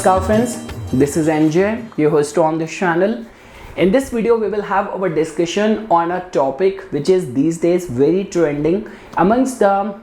Namaskar friends, this is NJ, your host on this channel. In this video, we will have our discussion on a topic which is these days very trending amongst the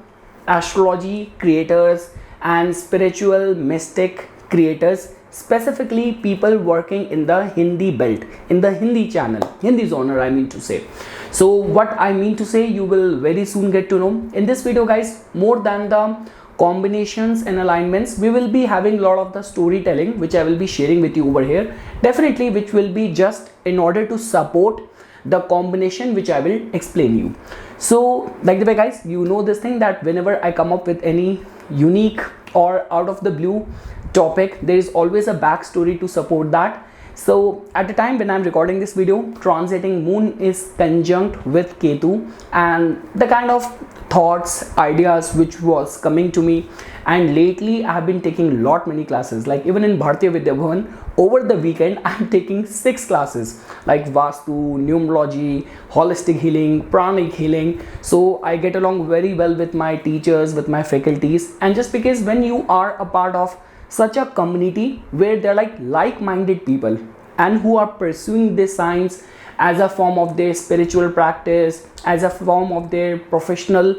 astrology creators and spiritual mystic creators, specifically people working in the Hindi belt, in the Hindi channel, Hindi genre I mean to say. So what I mean to say, you will very soon get to know. In this video guys, more than the combinations and alignments, we will be having a lot of the storytelling which I will be sharing with you over here, definitely, which will be just in order to support the combination which I will explain you. So like the way guys, you know this thing that whenever I come up with any unique or out of the blue topic, there is always a backstory to support that. So at the time when I'm recording this video, transiting moon is conjunct with Ketu, and the kind of thoughts, ideas which was coming to me, and lately I have been taking many classes, like even in Bharatiya Vidya Bhavan over the weekend I'm taking 6 classes like Vastu, Numerology, Holistic Healing, Pranic Healing. So I get along very well with my teachers, with my faculties, and just because when you are a part of such a community where they're like-minded people and who are pursuing this science as a form of their spiritual practice, as a form of their professional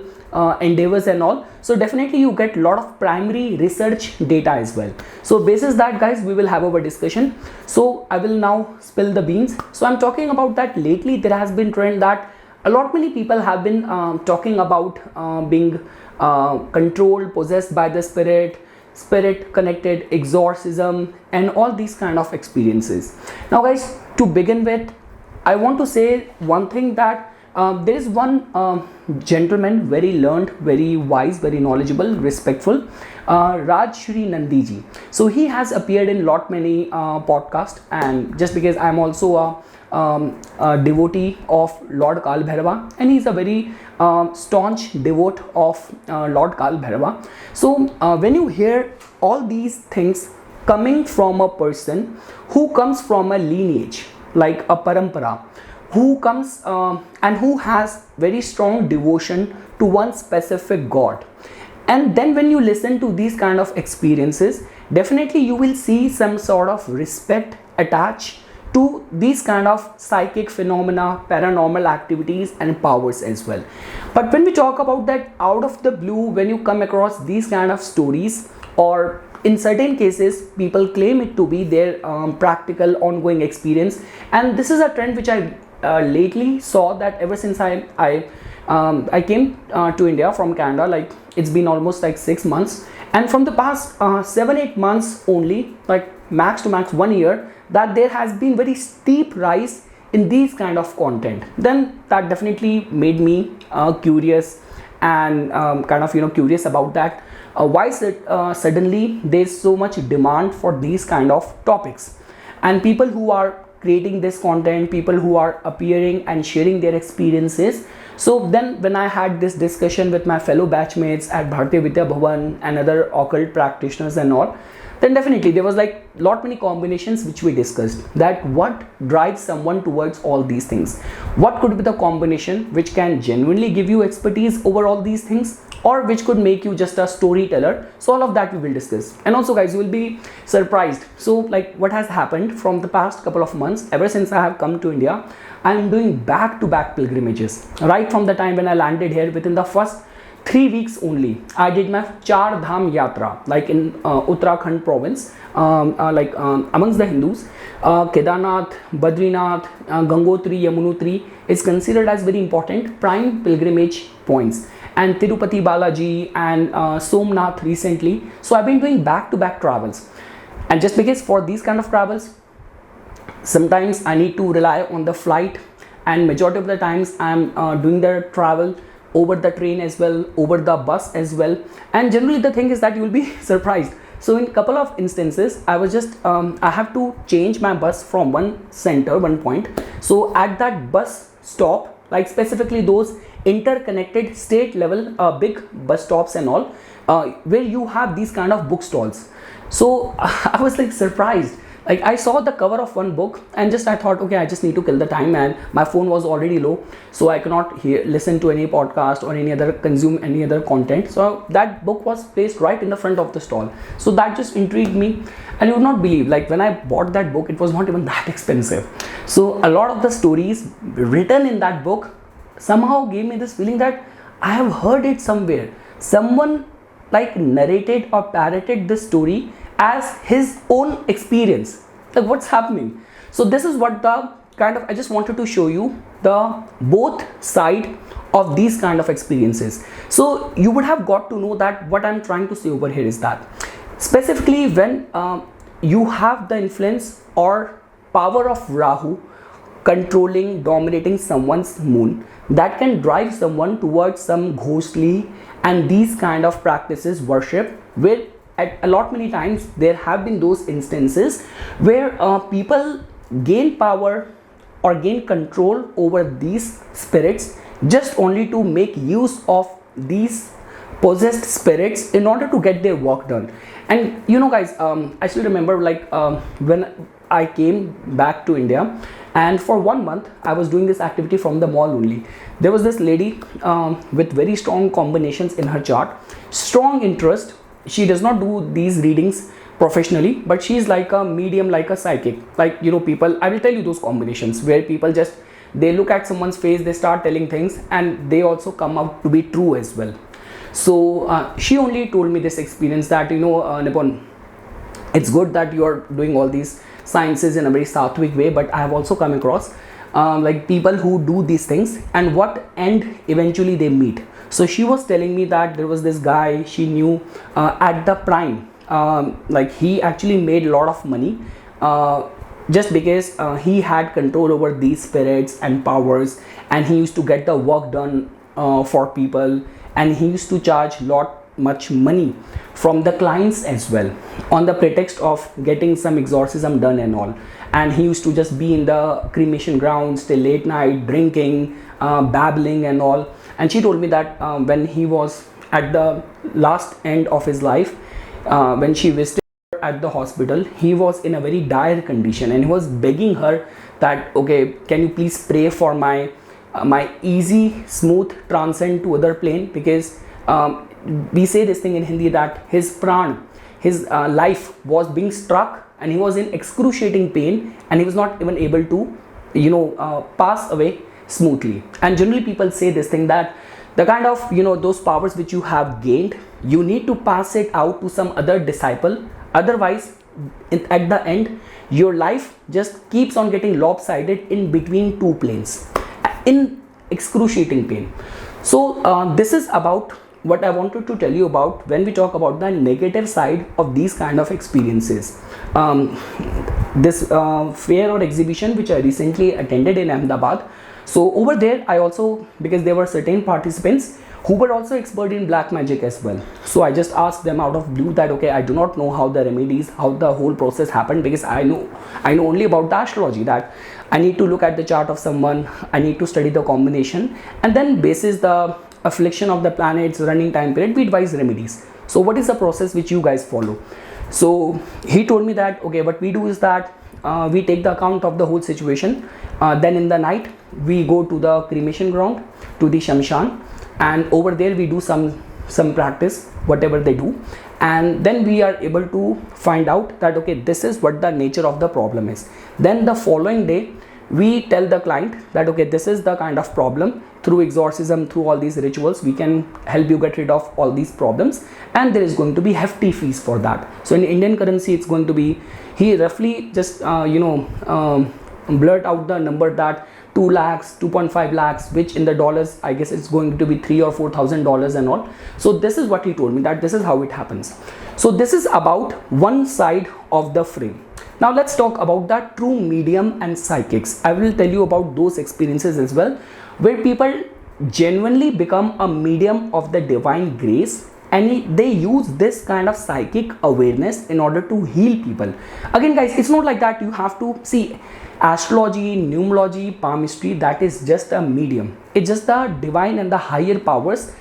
endeavors and all, so definitely you get a lot of primary research data as well. So basis that guys, we will have our discussion. So I will now spill the beans. So I'm talking about that lately there has been trend that many people have been talking about being controlled, possessed by the spirit connected, exorcism, and all these kind of experiences. Now guys, to begin with, I want to say one thing, that there is one gentleman, very learned, very wise, very knowledgeable, respectful, Raj Shri Nandiji. So he has appeared in many podcasts, and just because I'm also a devotee of Lord Kal Bhairava, and he's a very staunch devote of Lord Kal Bhairava. So when you hear all these things coming from a person who comes from a lineage like a parampara, who comes and who has very strong devotion to one specific god, and then when you listen to these kind of experiences, definitely you will see some sort of respect attached to these kind of psychic phenomena, paranormal activities and powers as well. But when we talk about that out of the blue, when you come across these kind of stories, or in certain cases people claim it to be their practical ongoing experience, and this is a trend which I lately saw, that ever since I came to India from Canada, like it's been almost like 6 months, and from the past 7-8 months only, like max to max 1 year, that there has been very steep rise in these kind of content. Then that definitely made me curious, and kind of curious about that, why suddenly there's so much demand for these kind of topics, and people who are creating this content, people who are appearing and sharing their experiences. So then when I had this discussion with my fellow batchmates at Bharatiya Vidya Bhavan and other occult practitioners and all, then definitely there was like many combinations which we discussed, that what drives someone towards all these things, what could be the combination which can genuinely give you expertise over all these things, or which could make you just a storyteller. So all of that we will discuss. And also guys, you will be surprised. So like what has happened from the past couple of months, ever since I have come to India, I am doing back-to-back pilgrimages. Right from the time when I landed here, within the first 3 weeks only, I did my Char Dham Yatra, like in Uttarakhand province, amongst the Hindus. Kedarnath, Badrinath, Gangotri, Yamunotri is considered as very important prime pilgrimage points, and Tirupati Balaji and Somnath recently. So I've been doing back-to-back travels, and just because for these kind of travels, sometimes I need to rely on the flight, and majority of the times I'm doing the travel over the train as well, over the bus as well. And generally the thing is that you will be surprised. So in couple of instances, I was just I have to change my bus from one point. So at that bus stop, like specifically those interconnected state level big bus stops and all, where you have these kind of book stalls. So I was like surprised Like I saw the cover of one book and just I thought, okay, I just need to kill the time, and my phone was already low, so I cannot listen to any podcast or consume any other content. So that book was placed right in the front of the stall. So that just intrigued me, and you would not believe, like when I bought that book, it was not even that expensive. So a lot of the stories written in that book somehow gave me this feeling that I have heard it somewhere. Someone like narrated or parroted this story as his own experience. Like what's happening? So this is what the kind of, I just wanted to show you the both side of these kind of experiences. So you would have got to know that what I'm trying to say over here is that specifically when you have the influence or power of Rahu controlling, dominating someone's moon, that can drive someone towards some ghostly and these kind of practices, worship, where at a lot many times there have been those instances where people gain power or gain control over these spirits just only to make use of these possessed spirits in order to get their work done. And you know guys, I still remember like when I came back to India, and for 1 month I was doing this activity from the mall only. There was this lady with very strong combinations in her chart, strong interest. She does not do these readings professionally, but she's like a medium, like a psychic. Like, you know, people, I will tell you those combinations where people just, they look at someone's face, they start telling things, and they also come out to be true as well. So she only told me this experience that, you know, Nipun, it's good that you're doing all these sciences in a very sattvic way, but I have also come across like people who do these things and what end eventually they meet. So she was telling me that there was this guy she knew at the prime, like he actually made a lot of money just because he had control over these spirits and powers, and he used to get the work done for people, and he used to charge much money from the clients as well on the pretext of getting some exorcism done and all. And he used to just be in the cremation grounds till late night drinking, babbling and all. And she told me that when he was at the last end of his life, when she visited her at the hospital, he was in a very dire condition, and he was begging her that, okay, can you please pray for my easy, smooth transcend to other plane, because we say this thing in Hindi that his pran, his life was being struck, and he was in excruciating pain, and he was not even able to, you know, pass away smoothly. And generally people say this thing that the kind of, you know, those powers which you have gained, you need to pass it out to some other disciple, otherwise at the end your life just keeps on getting lopsided in between two planes in excruciating pain. So this is about what I wanted to tell you about when we talk about the negative side of these kind of experiences. This fair or exhibition which I recently attended in Ahmedabad. So over there I also, because there were certain participants who were also expert in black magic as well. So I just asked them out of blue that, okay, I do not know how the remedies, how the whole process happened, because I know only about the astrology, that I need to look at the chart of someone, I need to study the combination, and then basis the affliction of the planets, running time period, we advise remedies. So what is the process which you guys follow? So he told me that, okay, what we do is that we take the account of the whole situation, then in the night we go to the cremation ground, to the shamshan, and over there we do some practice, whatever they do, and then we are able to find out that, okay, this is what the nature of the problem is. Then the following day we tell the client that, okay, this is the kind of problem, through exorcism, through all these rituals, we can help you get rid of all these problems, and there is going to be hefty fees for that. So in Indian currency it's going to be, he roughly just blurt out the number that 2 lakhs, 2.5 lakhs, which in the dollars I guess it's going to be $3,000 or $4,000 and all. So this is what he told me, that this is how it happens. So this is about one side of the frame. Now let's talk about the true medium and psychics. I will tell you about those experiences as well, where people genuinely become a medium of the divine grace, and they use this kind of psychic awareness in order to heal people. Again guys, it's not like that you have to see astrology, numerology, palmistry, that is just a medium. It's just the divine and the higher powers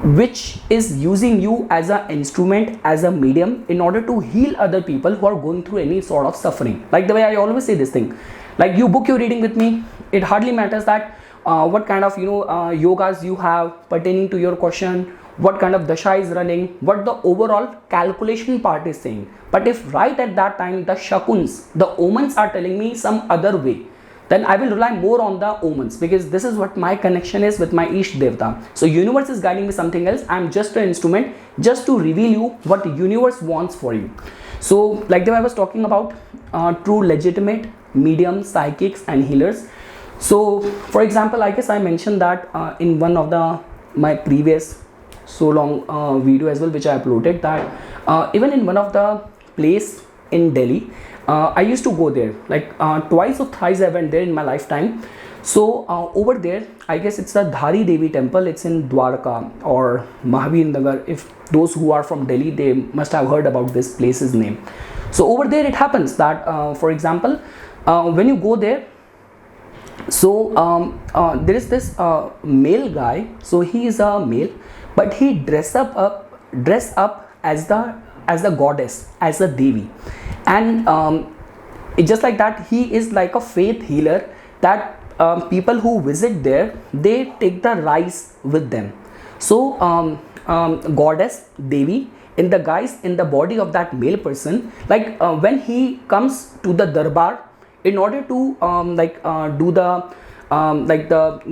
which is using you as an instrument, as a medium, in order to heal other people who are going through any sort of suffering. Like the way I always say this thing, like you book your reading with me, it hardly matters that what kind of yogas you have pertaining to your question, what kind of dasha is running, what the overall calculation part is saying. But if right at that time the shakuns, the omens are telling me some other way, then I will rely more on the omens, because this is what my connection is with my Ish Devta. So universe is guiding me something else. I'm just an instrument just to reveal you what the universe wants for you. So like the way I was talking about true legitimate mediums, psychics and healers. So for example, I guess I mentioned that in one of my previous so long video as well, which I uploaded, that even in one of the place in Delhi, I used to go there like twice or thrice I went there in my lifetime. So over there, I guess it's the Dhari Devi temple. It's in Dwarka or Mahavir Nagar. If those who are from Delhi, they must have heard about this place's name. So over there it happens that for example, when you go there, so there is this male guy. So he is a male, but he dress up as the goddess, as a Devi. And it's just like that, he is like a faith healer, that people who visit there, they take the rice with them. So goddess Devi in the guise, in the body of that male person, like when he comes to the darbar, in order to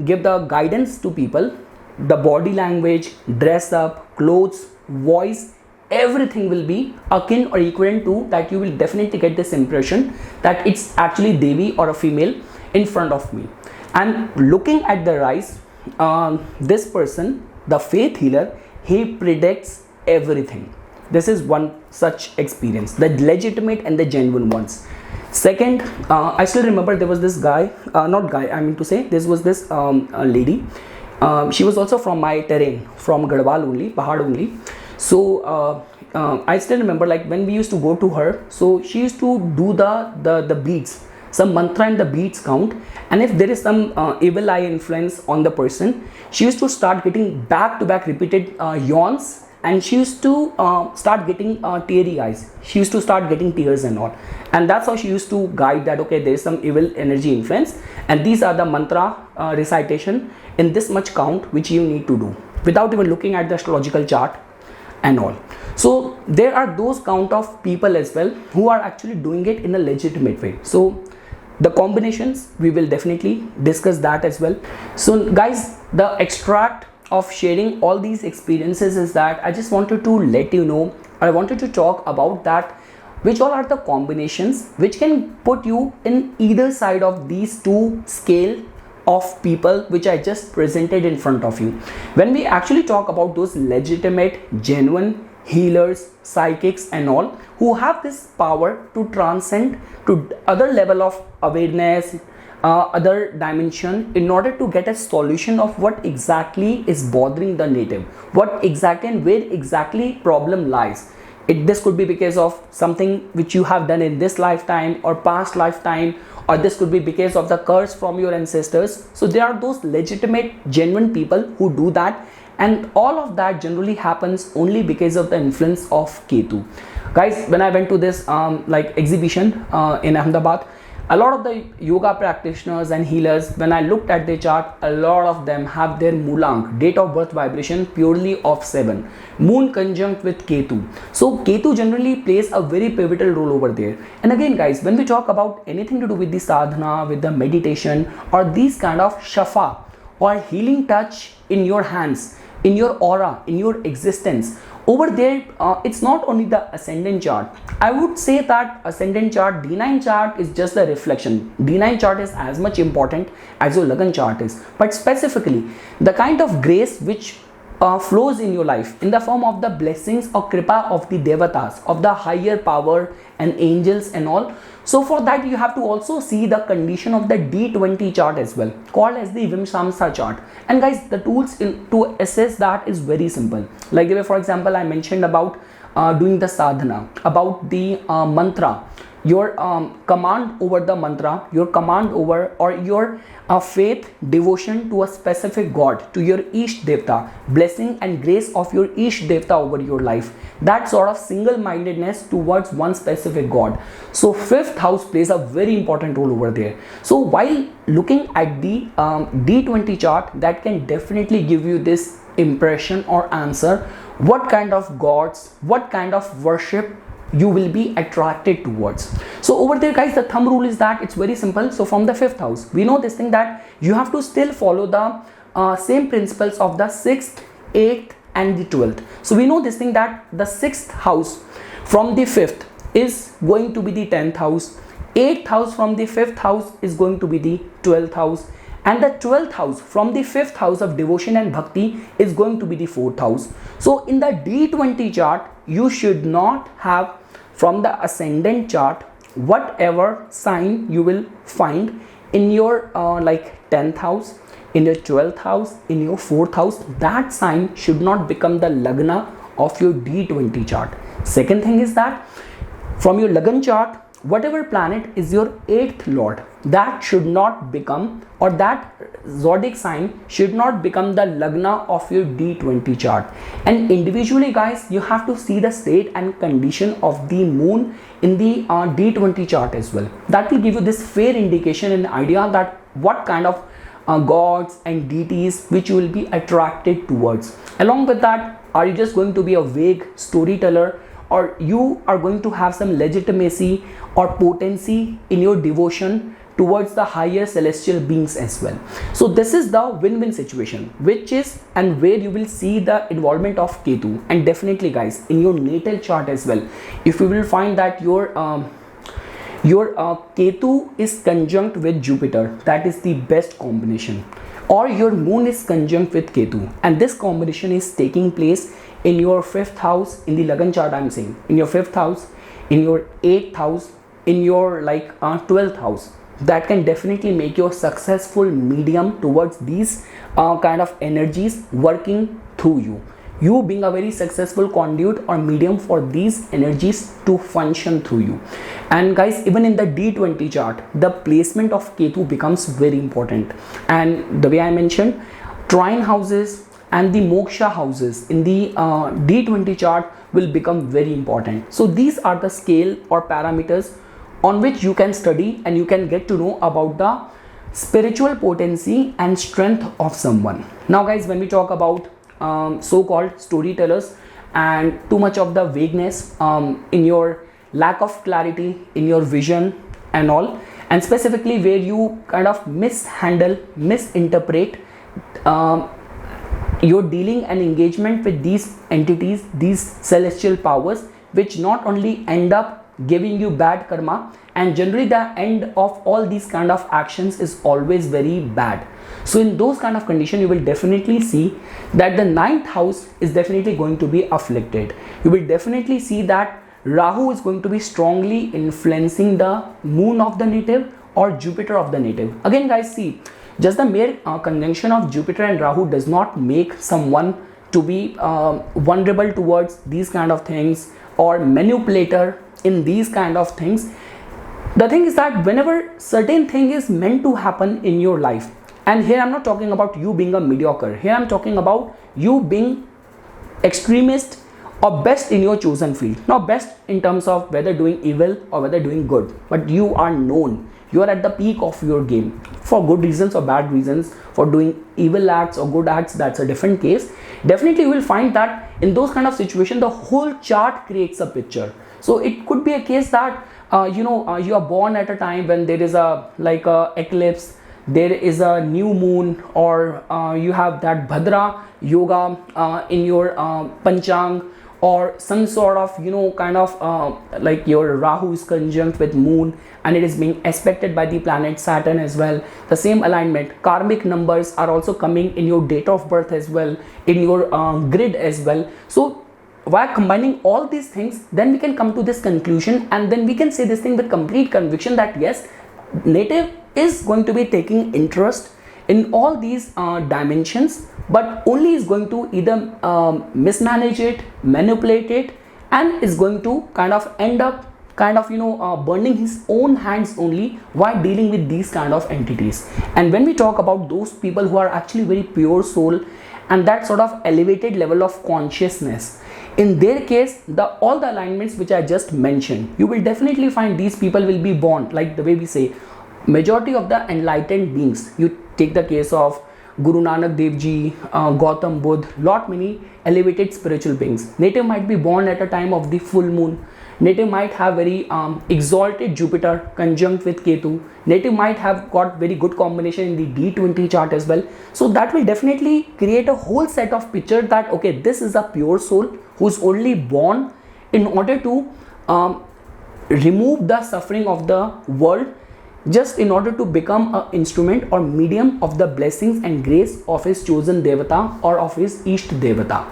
give the guidance to people, the body language, dress up, clothes, voice, everything will be akin or equivalent to that. You will definitely get this impression that it's actually Devi or a female in front of me. And looking at the rice, this person, the faith healer, he predicts everything. This is one such experience, the legitimate and the genuine ones. Second, I still remember there was this guy, this was this lady. She was also from my terrain, from Garhwal only, Pahad only. So I still remember, like when we used to go to her, so she used to do the beats, some mantra and the beats count, and if there is some evil eye influence on the person, she used to start getting back to back repeated yawns, and she used to start getting teary eyes. She used to start getting tears and all, and that's how she used to guide that, okay, there is some evil energy influence, and these are the mantra recitation in this much count which you need to do, without even looking at the astrological chart and all. So there are those count of people as well who are actually doing it in a legitimate way. So the combinations, we will definitely discuss that as well. So guys, the extract of sharing all these experiences is that I just wanted to let you know, I wanted to talk about that, which all are the combinations which can put you in either side of these two scale of people which I just presented in front of you. When we actually talk about those legitimate, genuine healers, psychics and all, who have this power to transcend to other level of awareness, other dimension, in order to get a solution of what exactly is bothering the native, what exactly and where exactly problem lies. This could be because of something which you have done in this lifetime or past lifetime, or this could be because of the curse from your ancestors. So there are those legitimate, genuine people who do that, and all of that generally happens only because of the influence of Ketu. Guys, when I went to this exhibition in Ahmedabad, a lot of the yoga practitioners and healers, when I looked at their chart, a lot of them have their Moolank, date of birth vibration, purely of 7, moon conjunct with Ketu. So Ketu generally plays a very pivotal role over there. And again guys, when we talk about anything to do with the sadhana, with the meditation, or these kind of shafa or healing touch in your hands, in your aura, in your existence, over there, it's not only the ascendant chart. I would say that ascendant chart, D9 chart is just the reflection. D9 chart is as much important as your Lagan chart is. But specifically, the kind of grace which flows in your life in the form of the blessings or kripa of the devatas, of the higher power and angels and all. So for that, you have to also see the condition of the D20 chart as well, called as the Vimshamsa chart. And guys, the tools to assess that is very simple. Like the way, for example, I mentioned about doing the sadhana, about the mantra, your command over the mantra, your command over, or your faith, devotion to a specific god, to your Ish Devta, blessing and grace of your Ish Devta over your life, that sort of single-mindedness towards one specific god. So fifth house plays a very important role over there. So while looking at the D20 chart, that can definitely give you this impression or answer what kind of gods, what kind of worship you will be attracted towards. So over there guys, the thumb rule is that it's very simple. So from the fifth house, we know this thing that you have to still follow the same principles of the 6th, 8th and the 12th. So we know this thing that the 6th house from the 5th is going to be the 10th house, 8th house from the 5th house is going to be the 12th house, and the 12th house from the 5th house of devotion and bhakti is going to be the 4th house. So in the D20 chart, you should not have from the ascendant chart whatever sign you will find in your like 10th house, in your 12th house, in your 4th house, that sign should not become the lagna of your D20 chart. Second thing is that from your Lagna chart, whatever planet is your 8th lord, that should not become, or that zodiac sign should not become the lagna of your D20 chart. And individually guys, you have to see the state and condition of the moon in the D20 chart as well. That will give you this fair indication and idea that what kind of gods and deities which you will be attracted towards. Along with that, are you just going to be a vague storyteller, or you are going to have some legitimacy or potency in your devotion towards the higher celestial beings as well? So this is the win-win situation, which is and where you will see the involvement of Ketu. And definitely guys, in your natal chart as well, if you will find that your Ketu is conjunct with Jupiter, that is the best combination, or your moon is conjunct with Ketu, and this combination is taking place in your 5th house in the Lagna chart. I'm saying in your 5th house, in your 8th house, in your like 12th house, that can definitely make you a successful medium towards these kind of energies working through you being a very successful conduit or medium for these energies to function through you. And guys, even in the D20 chart, the placement of Ketu becomes very important, and the way I mentioned, trine houses and the moksha houses in the D20 chart will become very important. So these are the scale or parameters on which you can study and you can get to know about the spiritual potency and strength of someone. Now guys, when we talk about so-called storytellers and too much of the vagueness in your lack of clarity in your vision and all, and specifically where you kind of mishandle, misinterpret your dealing and engagement with these entities, these celestial powers, which not only end up giving you bad karma, and generally the end of all these kind of actions is always very bad. So in those kind of condition, you will definitely see that the 9th house is definitely going to be afflicted. You will definitely see that Rahu is going to be strongly influencing the moon of the native or Jupiter of the native. Again guys, see, just the mere conjunction of Jupiter and Rahu does not make someone to be vulnerable towards these kind of things or manipulator in these kind of things. The thing is that whenever certain thing is meant to happen in your life, and here I'm not talking about you being a mediocre, here I'm talking about you being extremist or best in your chosen field. Not best in terms of whether doing evil or whether doing good, but you are known, you are at the peak of your game for good reasons or bad reasons. For doing evil acts or good acts, that's a different case. Definitely you will find that in those kind of situations, the whole chart creates a picture. So it could be a case that you are born at a time when there is a like a eclipse, there is a new moon, or you have that Bhadra yoga in your Panchang, or some sort of kind of like your Rahu is conjunct with moon and it is being aspected by the planet Saturn as well. The same alignment, karmic numbers are also coming in your date of birth as well, in your grid as well. So while combining all these things, then we can come to this conclusion, and then we can say this thing with complete conviction that yes, native is going to be taking interest in all these dimensions, but only is going to either mismanage it, manipulate it, and is going to kind of end up kind of burning his own hands only while dealing with these kind of entities. And when we talk about those people who are actually very pure soul and that sort of elevated level of consciousness, in their case, all the alignments which I just mentioned, you will definitely find these people will be born, like the way we say, majority of the enlightened beings. You take the case of Guru Nanak Dev Ji, Gautam Buddha, lot many elevated spiritual beings. Native might be born at a time of the full moon. Native might have very exalted Jupiter conjunct with Ketu. Native might have got very good combination in the D20 chart as well. So that will definitely create a whole set of picture that, okay, this is a pure soul who's only born in order to remove the suffering of the world, just in order to become an instrument or medium of the blessings and grace of his chosen devata or of his Isht devata.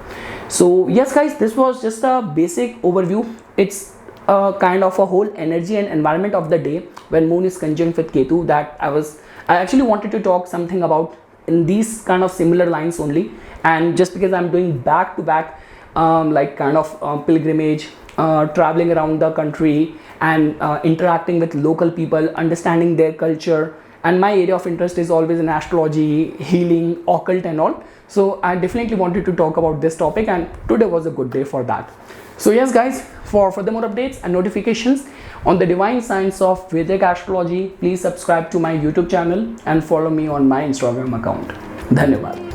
So yes guys, this was just a basic overview. It's a kind of a whole energy and environment of the day when moon is conjunct with Ketu that I actually wanted to talk something about in these kind of similar lines only. And just because I'm doing back to back like kind of pilgrimage, traveling around the country and interacting with local people, understanding their culture, and my area of interest is always in astrology, healing, occult and all. So I definitely wanted to talk about this topic, and today was a good day for that. So yes guys, for further more updates and notifications on the divine science of Vedic astrology, please subscribe to my YouTube channel and follow me on my Instagram account. Dhanyavad.